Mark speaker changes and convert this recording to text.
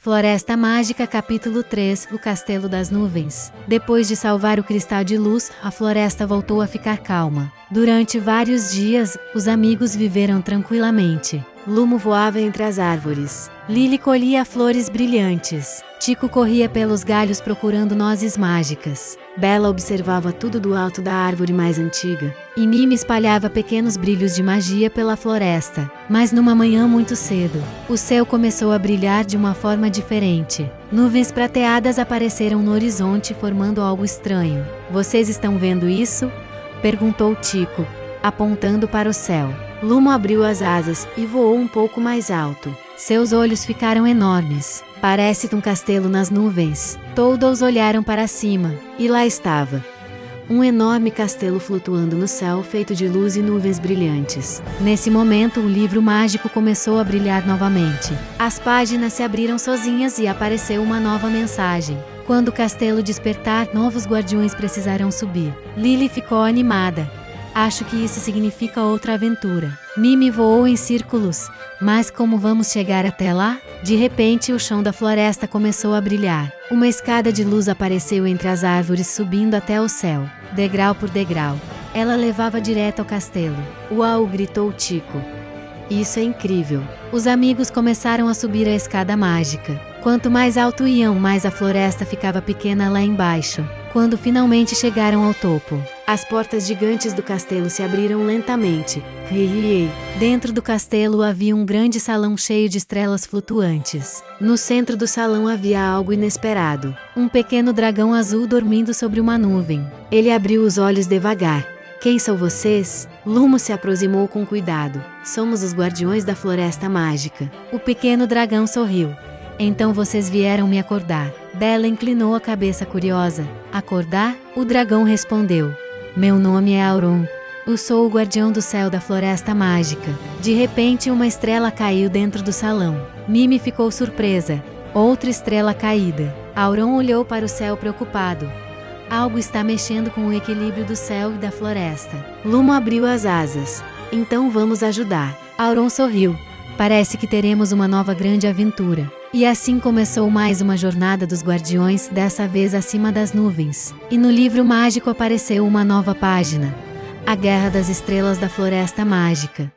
Speaker 1: Floresta Mágica Capítulo 3 O Castelo das Nuvens. Depois de salvar o cristal de luz, a floresta voltou a ficar calma. Durante vários dias, os amigos viveram tranquilamente. Lumo voava entre as árvores. Lily colhia flores brilhantes. Tico corria pelos galhos procurando nozes mágicas. Bella observava tudo do alto da árvore mais antiga. E Mimi espalhava pequenos brilhos de magia pela floresta. Mas numa manhã muito cedo, o céu começou a brilhar de uma forma diferente. Nuvens prateadas apareceram no horizonte formando algo estranho. "Vocês estão vendo isso?" perguntou Tico, apontando para o céu. Lumo abriu as asas e voou um pouco mais alto. Seus olhos ficaram enormes. "Parece um castelo nas nuvens." Todos olharam para cima, e lá estava. Um enorme castelo flutuando no céu feito de luz e nuvens brilhantes. Nesse momento, o livro mágico começou a brilhar novamente. As páginas se abriram sozinhas e apareceu uma nova mensagem. "Quando o castelo despertar, novos guardiões precisarão subir." Lily ficou animada. "Acho que isso significa outra aventura." Mimi voou em círculos. "Mas como vamos chegar até lá?" De repente, o chão da floresta começou a brilhar. Uma escada de luz apareceu entre as árvores subindo até o céu, degrau por degrau. Ela levava direto ao castelo. "Uau!" gritou Tico. "Isso é incrível." Os amigos começaram a subir a escada mágica. Quanto mais alto iam, mais a floresta ficava pequena lá embaixo. Quando finalmente chegaram ao topo, as portas gigantes do castelo se abriram lentamente. Dentro do castelo havia um grande salão cheio de estrelas flutuantes. No centro do salão havia algo inesperado. Um pequeno dragão azul dormindo sobre uma nuvem. Ele abriu os olhos devagar. "Quem são vocês?" Lumo se aproximou com cuidado. "Somos os guardiões da Floresta Mágica." O pequeno dragão sorriu. "Então vocês vieram me acordar." Bella inclinou a cabeça curiosa. "Acordar?" O dragão respondeu. "Meu nome é Auron. Eu sou o guardião do céu da Floresta Mágica." De repente, uma estrela caiu dentro do salão. Mimi ficou surpresa. Outra estrela caída. Auron olhou para o céu preocupado. "Algo está mexendo com o equilíbrio do céu e da floresta." Lumo abriu as asas. "Então vamos ajudar." Auron sorriu. "Parece que teremos uma nova grande aventura." E assim começou mais uma jornada dos guardiões, dessa vez acima das nuvens. E no livro mágico apareceu uma nova página. A Guerra das Estrelas da Floresta Mágica.